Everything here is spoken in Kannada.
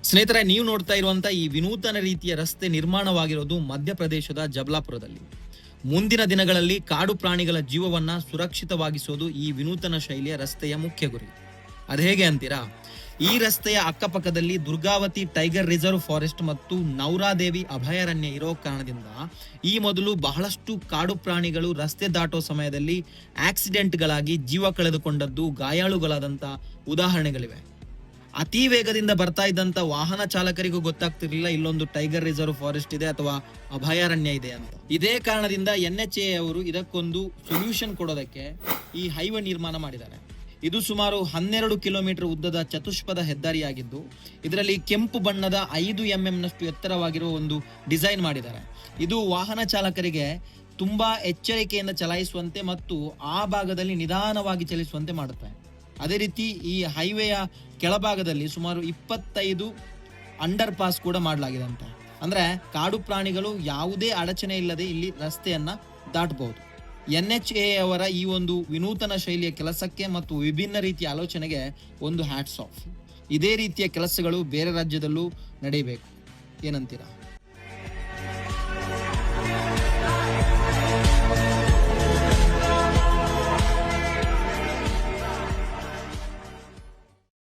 ಸ್ನೇಹಿತರೆ, ನೀವು ನೋಡ್ತಾ ಇರುವಂತ ಈ ವಿನೂತನ ರೀತಿಯ ರಸ್ತೆ ನಿರ್ಮಾಣವಾಗಿರೋದು ಮಧ್ಯಪ್ರದೇಶದ ಜಬಲಾಪುರದಲ್ಲಿ. ಮುಂದಿನ ದಿನಗಳಲ್ಲಿ ಕಾಡು ಪ್ರಾಣಿಗಳ ಜೀವವನ್ನ ಸುರಕ್ಷಿತವಾಗಿಸೋದು ಈ ವಿನೂತನ ಶೈಲಿಯ ರಸ್ತೆಯ ಮುಖ್ಯ ಗುರಿ. ಅದು ಹೇಗೆ ಅಂತೀರಾ? ಈ ರಸ್ತೆಯ ಅಕ್ಕಪಕ್ಕದಲ್ಲಿ ದುರ್ಗಾವತಿ ಟೈಗರ್ ರಿಸರ್ವ್ ಫಾರೆಸ್ಟ್ ಮತ್ತು ನೌರಾದೇವಿ ಅಭಯಾರಣ್ಯ ಇರೋ ಕಾರಣದಿಂದ ಈ ಮೊದಲು ಬಹಳಷ್ಟು ಕಾಡು ಪ್ರಾಣಿಗಳು ರಸ್ತೆ ದಾಟೋ ಸಮಯದಲ್ಲಿ ಆಕ್ಸಿಡೆಂಟ್ಗಳಾಗಿ ಜೀವ ಕಳೆದುಕೊಂಡದ್ದು, ಗಾಯಾಳುಗಳಾದಂತ ಉದಾಹರಣೆಗಳಿವೆ. ಅತಿ ವೇಗದಿಂದ ಬರ್ತಾ ಇದ್ದಂತ ವಾಹನ ಚಾಲಕರಿಗೂ ಗೊತ್ತಾಗ್ತಿರ್ಲಿಲ್ಲ ಇಲ್ಲೊಂದು ಟೈಗರ್ ರಿಸರ್ವ್ ಫಾರೆಸ್ಟ್ ಇದೆ ಅಥವಾ ಅಭಯಾರಣ್ಯ ಇದೆ ಅಂತ. ಇದೇ ಕಾರಣದಿಂದ NHAA ಅವರು ಇದಕ್ಕೊಂದು ಸೊಲ್ಯೂಷನ್ ಕೊಡೋದಕ್ಕೆ ಈ ಹೈವೇ ನಿರ್ಮಾಣ ಮಾಡಿದ್ದಾರೆ. ಇದು ಸುಮಾರು 12 ಕಿಲೋಮೀಟರ್ ಉದ್ದದ ಚತುಷ್ಪಥ ಹೆದ್ದಾರಿಯಾಗಿದ್ದು, ಇದರಲ್ಲಿ ಕೆಂಪು ಬಣ್ಣದ 5 mm ನಷ್ಟು ಎತ್ತರವಾಗಿರುವ ಒಂದು ಡಿಸೈನ್ ಮಾಡಿದ್ದಾರೆ. ಇದು ವಾಹನ ಚಾಲಕರಿಗೆ ತುಂಬಾ ಎಚ್ಚರಿಕೆಯಿಂದ ಚಲಾಯಿಸುವಂತೆ ಮತ್ತು ಆ ಭಾಗದಲ್ಲಿ ನಿಧಾನವಾಗಿ ಚಲಿಸುವಂತೆ ಮಾಡುತ್ತೆ. ಅದೇ ರೀತಿ ಈ ಹೈವೇಯ ಕೆಳಭಾಗದಲ್ಲಿ ಸುಮಾರು 25 ಅಂಡರ್ ಪಾಸ್ ಕೂಡ ಮಾಡಲಾಗಿದೆ ಅಂತ. ಅಂದ್ರೆ ಕಾಡು ಪ್ರಾಣಿಗಳು ಯಾವುದೇ ಅಡಚಣೆ ಇಲ್ಲದೆ ಇಲ್ಲಿ ರಸ್ತೆಯನ್ನ ದಾಟಬಹುದು. NHAA ಅವರ ಈ ಒಂದು ವಿನೂತನ ಶೈಲಿಯ ಕೆಲಸಕ್ಕೆ ಮತ್ತು ವಿಭಿನ್ನ ರೀತಿಯ ಆಲೋಚನೆಗೆ ಒಂದು ಹ್ಯಾಟ್ಸ್ ಆಫ್. ಇದೇ ರೀತಿಯ ಕೆಲಸಗಳು ಬೇರೆ ರಾಜ್ಯದಲ್ಲೂ ನಡೆಯಬೇಕು. ಏನಂತೀರಾ?